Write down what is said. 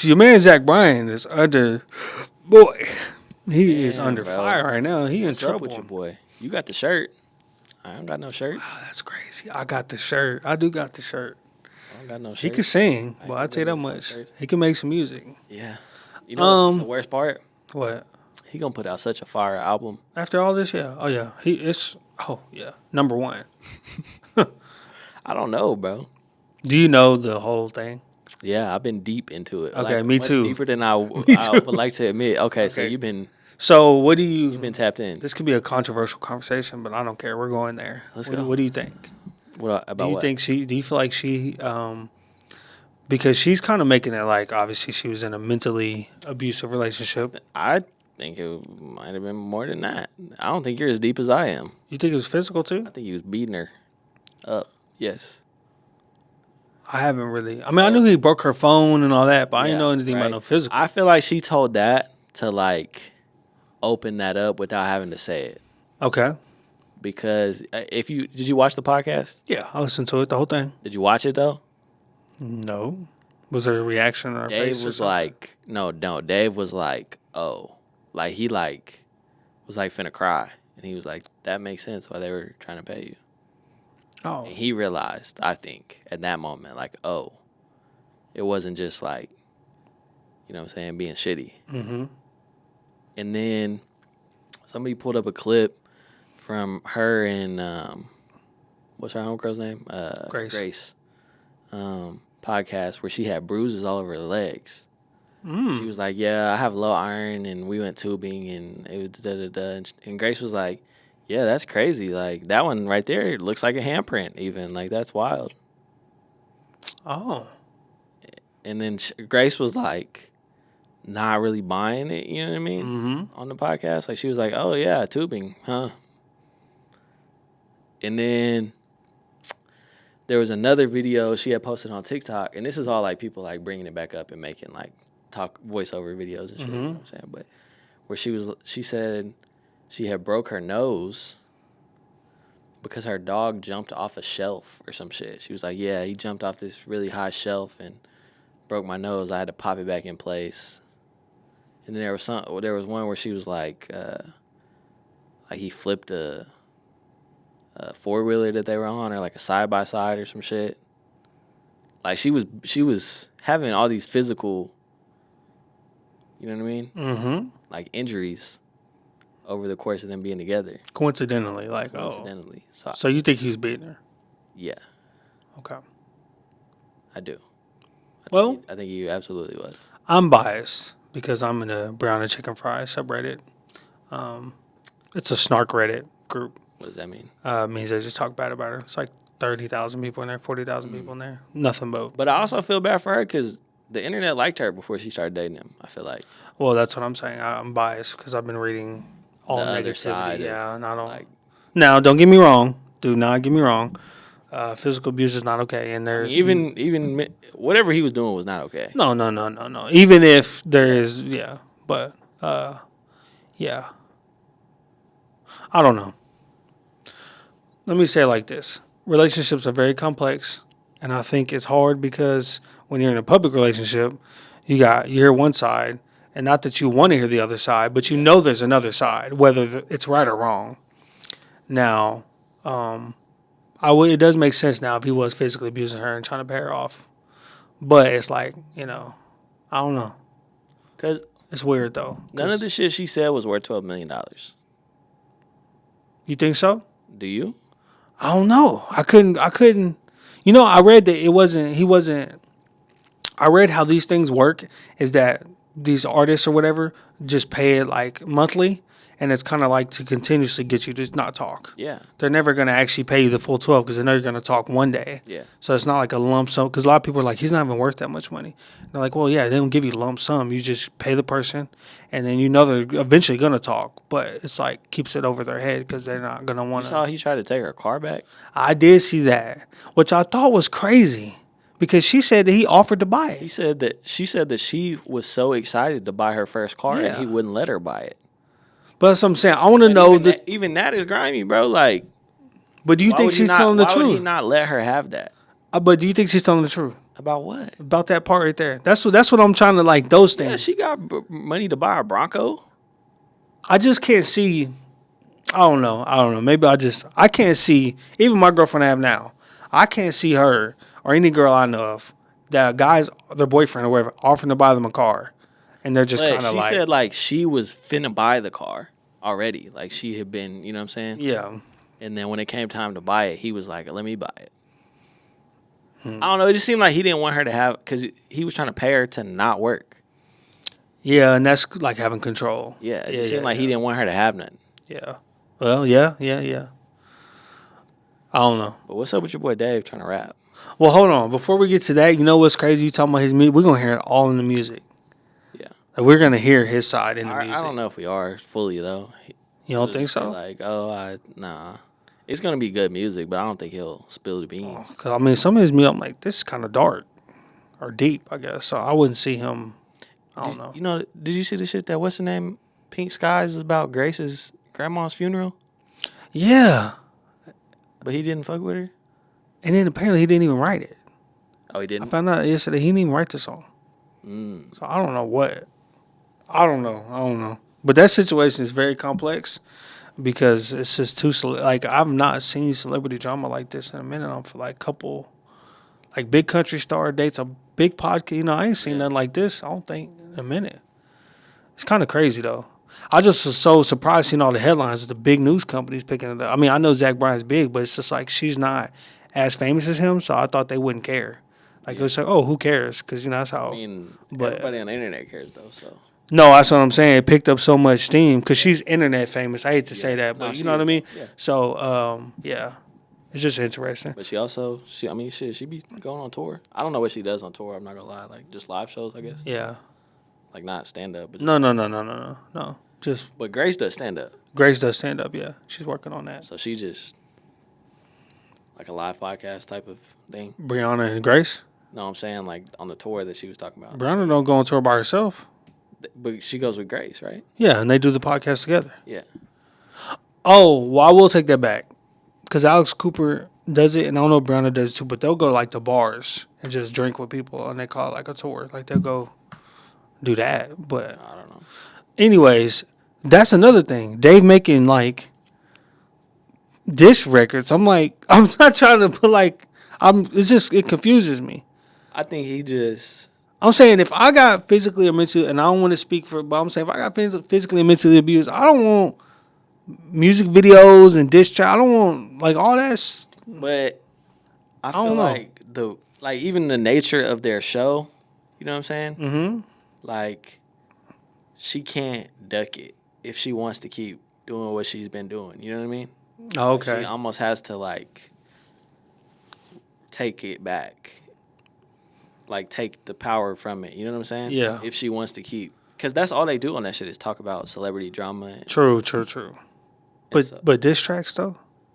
your man Zach Bryan is under. Boy, he is under fire right now. He in trouble. What's up with your boy? You got the shirt. I don't got no shirts. Wow, that's crazy. I got the shirt. I do got the shirt. I don't got no shirts. He can sing, but I tell you that much. He can make some music. Yeah. You know what's the worst part? What? He gonna put out such a fire album. After all this, yeah. Oh yeah. Number one. I don't know, bro. Do you know the whole thing? Yeah, I've been deep into it. Okay, me much too. Deeper than I would like to admit. Okay, so you've been. So what do you? You've been tapped in. This could be a controversial conversation, but I don't care. We're going there. Let's go. What do you think? What about? Do you feel like she? Because she's kind of making it like obviously she was in a mentally abusive relationship. I think it might have been more than that. I don't think you're as deep as I am. You think it was physical too? I think he was beating her up. Yes. I haven't really. I mean, I knew he broke her phone and all that, but I didn't know anything about no physical. I feel like she told that to like open that up without having to say it. Okay. Because did you watch the podcast? Yeah, I listened to it, the whole thing. Did you watch it though? No. Was there a reaction on her face? Dave was like, no. Dave was like, oh, like he like was like finna cry, and he was like, that makes sense why they were trying to pay you. Oh. And he realized, I think, at that moment, like, oh, it wasn't just like, you know what I'm saying, being shitty. Mm-hmm. And then somebody pulled up a clip from her and what's her homegirl's name? Grace. Podcast where she had bruises all over her legs. She was like, yeah, I have low iron, and we went tubing, and it was da-da-da. And Grace was like, yeah, that's crazy. Like, that one right there looks like a handprint even. Like, that's wild. Oh. And then Grace was like, not really buying it, you know what I mean? Mm-hmm. On the podcast. Like, she was like, oh, yeah, tubing, huh? And then there was another video she had posted on TikTok, and this is all, like, people, like, bringing it back up and making, like, voiceover videos and shit, you know what I'm saying? But where she said she had broke her nose because her dog jumped off a shelf or some shit. She was like, yeah, he jumped off this really high shelf and broke my nose. I had to pop it back in place. And then there was one where she was like he flipped a four-wheeler that they were on, or like a side-by-side or some shit. Like she was having all these physical, you know what I mean? Mm-hmm. Like injuries over the course of them being together. Coincidentally. So you think he was beating her? Yeah. Okay. I do. I think he absolutely was. I'm biased because I'm in a Brianna Chickenfry subreddit. It's a snark Reddit group. What does that mean? Means they just talk bad about her. It's like 30,000 people in there, 40,000 people in there. Nothing but. But I also feel bad for her because the internet liked her before she started dating him, I feel like. Well, that's what I'm saying. I'm biased because I've been reading all the negativity. Other side and I don't. Now, don't get me wrong. Do not get me wrong. Physical abuse is not okay, and there's even whatever he was doing was not okay. No. Even if there is, but yeah. I don't know. Let me say it like this: relationships are very complex, and I think it's hard because when you're in a public relationship, you hear one side, and not that you want to hear the other side, but you know there's another side, whether it's right or wrong. Now, it does make sense now if he was physically abusing her and trying to pay her off, but it's like, I don't know, because it's weird though. None of the shit she said was worth $12 million. You think so? Do you? I don't know. I couldn't. I read that I read how these things work is that these artists or whatever just pay it like monthly, and it's kind of like to continuously get you to not talk. Yeah. They're never going to actually pay you the full 12 because they know you're going to talk one day. Yeah. So it's not like a lump sum, because a lot of people are like, he's not even worth that much money. They're like, well, yeah, they don't give you lump sum. You just pay the person, and then they're eventually going to talk. But it's like keeps it over their head because they're not going to want to. You saw he tried to take her car back? I did see that, which I thought was crazy. Because she said that he offered to buy it. She said that she was so excited to buy her first car and he wouldn't let her buy it. But that's what I'm saying. I want to know that. Even that is grimy, bro. Like, but do you think she's telling the truth? Why would he not let her have that? But do you think she's telling the truth? About what? About that part right there. That's what I'm trying to like. Those things. Yeah, she got money to buy a Bronco. I just can't see. I don't know. Maybe I can't see. Even my girlfriend I have now, I can't see her or any girl I know of that guys, their boyfriend or whatever, offering to buy them a car, and they're just But kind of she like, said like she was finna buy the car already. Like she had been, you know what I'm saying? yeah, And then when it came time to buy it, he was like, "Let me buy it." I don't know. It just seemed like he didn't want her to have because he was trying to pay her to not work. yeah, and that's like having control. Yeah, it just seemed like he didn't want her to have nothing. Yeah. Well, yeah. I don't know. But what's up with your boy Dave trying to rap? Well, hold on. Before we get to that, you know what's crazy? You talking about his music? We're gonna hear it all in the music. Yeah, Like, we're gonna hear his side in the music. I don't know if we are fully though. You don't think so? Like, nah. It's gonna be good music, but I don't think he'll spill the beans. Because I mean, some of his music, I'm like, this is kind of dark or deep, I guess. So I wouldn't see him. I don't know. You know, did you see the shit that what's the name? Pink Skies is about Grace's grandma's funeral, Yeah. but he didn't fuck with her. And then apparently he didn't even write it. Oh, he I didn't. found out yesterday he didn't even write the song. So I don't know what. I don't know. But that situation is very complex because it's just too like I've not seen celebrity drama like this in a minute. I'm for like couple like big country star dates, a big podcast. You know, I ain't seen nothing like this. I don't think in a minute. It's kind of crazy though. I just was so surprised seeing all the headlines of the big news companies picking it up. I mean, I know Zach Bryan's big, but it's just like she's not as famous as him, so I thought they wouldn't care. Like it was like, oh, who cares? Because you know that's how. I mean, but everybody on the internet cares though. So no, that's what I'm saying. It picked up so much steam because she's internet famous. I hate to say that, but No, you she know what I is. mean. Yeah. So yeah, it's just interesting. But she also, I mean, shit, she be going on tour. I don't know what she does on tour. I'm not gonna lie, like just live shows, I guess. Yeah. Like not stand up. But No. Just But Grace does stand up, Grace does stand up. Yeah, she's working on that. so she just like a live podcast type of thing. Brianna and Grace. No, I'm saying like on the tour that she was talking about. Brianna don't go on tour by herself. But she goes with Grace, right? Yeah, and they do the podcast together. Yeah. Oh, well, I will take that back because Alex Cooper does it, and I don't know if Brianna does it too. But they'll go like to bars and just drink with people, and they call it like a tour. Like they'll go do that. But I don't know. anyways, that's another thing. Dave making like diss records. I'm like, I'm not trying to put like, it confuses me. I think he just. I'm saying if I got physically or mentally, and I don't want to speak for, but I'm saying if I got physically and mentally abused, I don't want music videos and diss track. I don't want like all that. But I don't feel know. like even the nature of their show, you know what I'm saying? Mm-hmm. Like she can't duck it if she wants to keep doing what she's been doing. You know what I mean? Oh, Like, okay. she almost has to like take it back. Like take the power from it. You know what I'm saying? Yeah. If she wants to keep, because that's all they do on that shit is talk about celebrity drama. True. so- But diss tracks though.